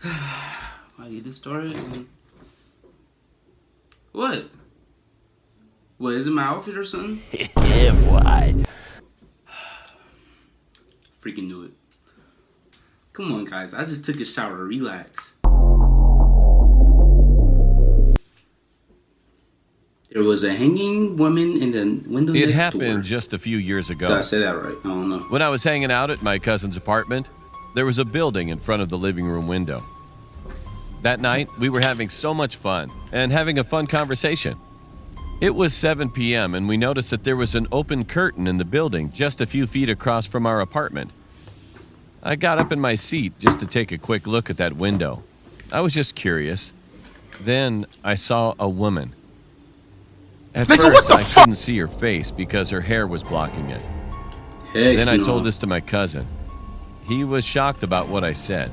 I get this started. What? What, is it my outfit or something? Yeah, boy. Freaking knew it. Come on, guys. I just took a shower. Relax. There was a hanging woman in the window It next happened door. just a few years ago. Did I say that right? I don't know. When I was hanging out at my cousin's apartment, there was a building in front of the living room window. That night, we were having so much fun and having a fun conversation. It was 7 p.m. and we noticed that there was an open curtain in the building just a few feet across from our apartment. I got up in my seat just to take a quick look at that window. I was just curious. Then I saw a woman. At first, I couldn't see her face because her hair was blocking it. Then I told this to my cousin. He was shocked about what I said.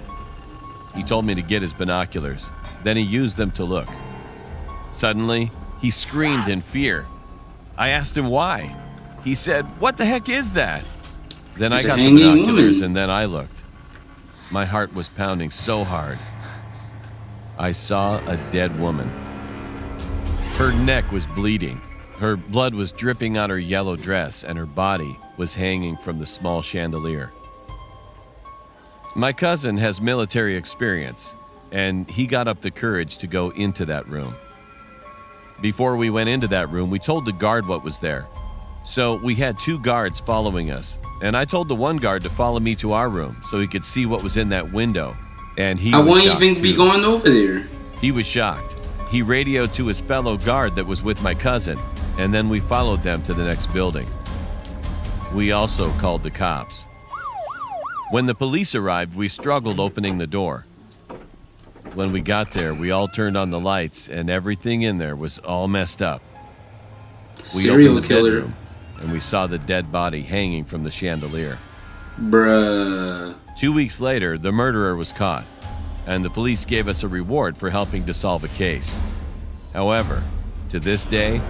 He told me to get his binoculars. Then he used them to look. Suddenly, he screamed in fear. I asked him why. He said, "What the heck is that?" Then I got the binoculars and then I looked. My heart was pounding so hard. I saw a dead woman. Her neck was bleeding. Her blood was dripping on her yellow dress and her body was hanging from the small chandelier. My cousin has military experience, and he got up the courage to go into that room. Before we went into that room, we told the guard what was there. So we had 2 guards following us, and I told the one guard to follow me to our room so he could see what was in that window, and he was shocked. I won't even be going over there. He was shocked. He radioed to his fellow guard that was with my cousin, and then we followed them to the next building. We also called the cops. When the police arrived, we struggled opening the door. When we got there, we all turned on the lights, and everything in there was all messed up. We opened the bedroom, and we saw the dead body hanging from the chandelier. Bruh. 2 weeks later, the murderer was caught, and the police gave us a reward for helping to solve a case. However, to this day,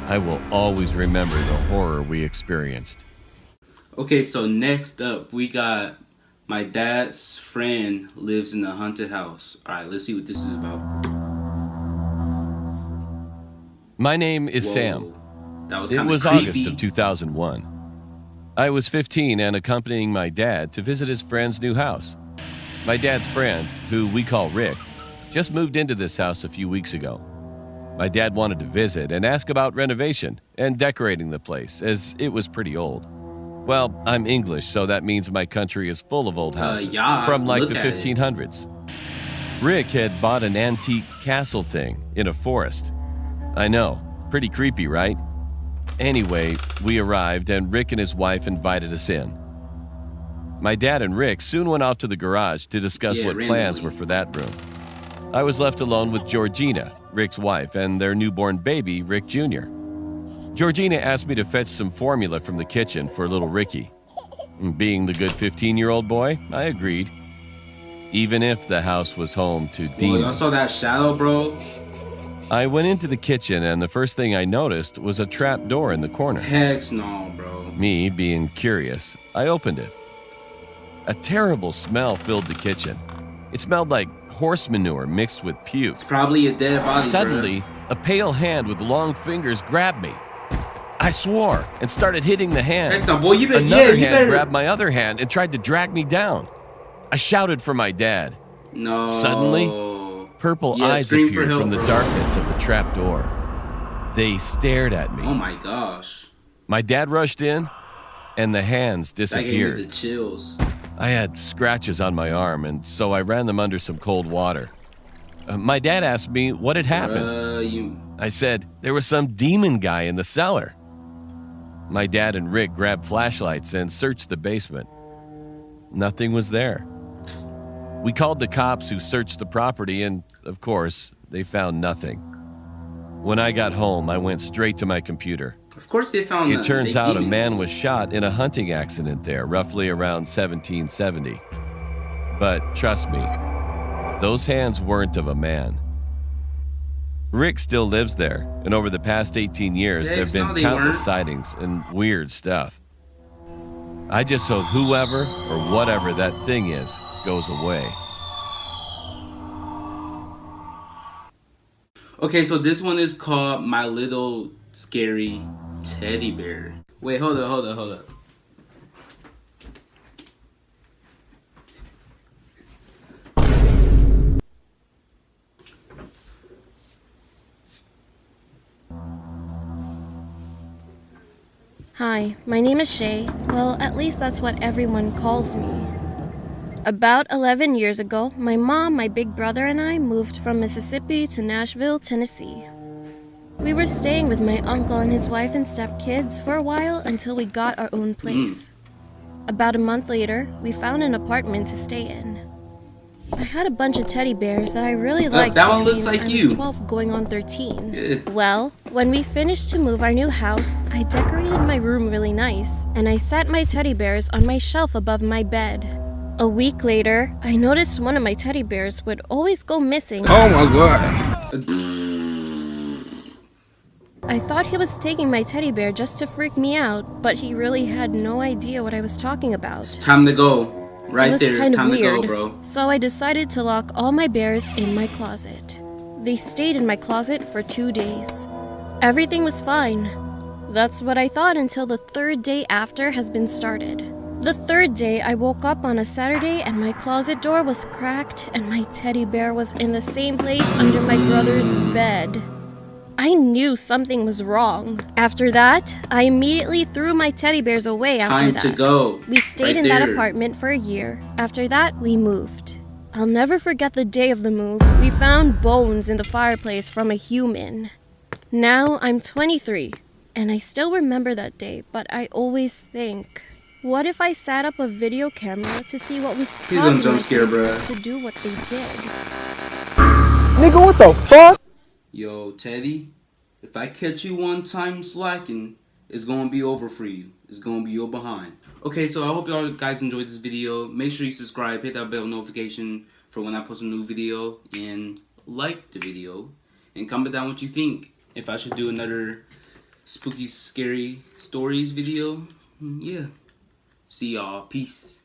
I will always remember the horror we experienced. Okay, so next up, we got my dad's friend lives in a haunted house. All right, let's see what this is about. My name is Sam. That was It was creepy. August of 2001. I was 15 and accompanying my dad to visit his friend's new house. My dad's friend, who we call Rick, just moved into this house a few weeks ago. My dad wanted to visit and ask about renovation and decorating the place, as it was pretty old. Well, I'm English, so that means my country is full of old houses from like the 1500s. Rick had bought an antique castle thing in a forest. I know, pretty creepy, right? Anyway, we arrived and Rick and his wife invited us in. My dad and Rick soon went out to the garage to discuss what plans were for that room. I was left alone with Georgina, Rick's wife, and their newborn baby, Rick Jr. Georgina asked me to fetch some formula from the kitchen for little Ricky. Being the good 15-year-old boy, I agreed. Even if the house was home to demons. I saw that shadow, bro. I went into the kitchen and the first thing I noticed was a trap door in the corner. Heck no, bro. Me, being curious, I opened it. A terrible smell filled the kitchen. It smelled like horse manure mixed with puke. It's probably a dead body. Suddenly, a pale hand with long fingers grabbed me. I swore and started hitting the hand. Heck no, boy, you better. Another hand grabbed my other hand and tried to drag me down. I shouted for my dad. No. Suddenly, purple eyes appeared from the darkness of the trap door. They stared at me. Oh my gosh. My dad rushed in, and the hands disappeared. That gave me the chills. I had scratches on my arm, and so I ran them under some cold water. My dad asked me what had happened. I said, there was some demon guy in the cellar. My dad and Rick grabbed flashlights and searched the basement. Nothing was there. We called the cops who searched the property, and of course, they found nothing. When I got home, I went straight to my computer. Of course they found It turns out a man was shot in a hunting accident there, roughly around 1770. But trust me, those hands weren't of a man. Rick still lives there, and over the past 18 years, there have been countless sightings and weird stuff. I just hope whoever or whatever that thing is goes away. Okay, so this one is called My Little Scary Teddy Bear. Wait, hold up. Hi, my name is Shay. Well, at least that's what everyone calls me. About 11 years ago, my mom, my big brother, and I moved from Mississippi to Nashville, Tennessee. We were staying with my uncle and his wife and stepkids for a while until we got our own place. About a month later, we found an apartment to stay in. I had a bunch of teddy bears that I really liked that one between looks like I was you. 12 going on 13. Yeah. Well, when we finished to move our new house, I decorated my room really nice, and I set my teddy bears on my shelf above my bed. A week later, I noticed one of my teddy bears would always go missing. Oh my god. I thought he was taking my teddy bear just to freak me out, but he really had no idea what I was talking about. Time to go. Right It was there. kind It's of time to weird, go, bro. so I decided to lock all my bears in my closet. They stayed in my closet for 2 days. Everything was fine. That's what I thought until the third day after has been started. The third day, I woke up on a Saturday and my closet door was cracked and my teddy bear was in the same place under my brother's bed. I knew something was wrong. After that, I immediately threw my teddy bears away after Time that. to go. We stayed Right in that there. apartment for a year. After that, we moved. I'll never forget the day of the move. We found bones in the fireplace from a human. Now I'm 23, and I still remember that day, but I always think, what if I set up a video camera to see what was Please don't causing jump my scare, teddy bears bruh. to do what they did? Nigga, what the fuck? Yo, Teddy, if I catch you one time slacking, it's gonna be over for you. It's gonna be your behind. Okay, so I hope y'all guys enjoyed this video. Make sure you subscribe, hit that bell notification for when I post a new video, and like the video. And comment down what you think. If I should do another spooky, scary stories video. Yeah. See y'all. Peace.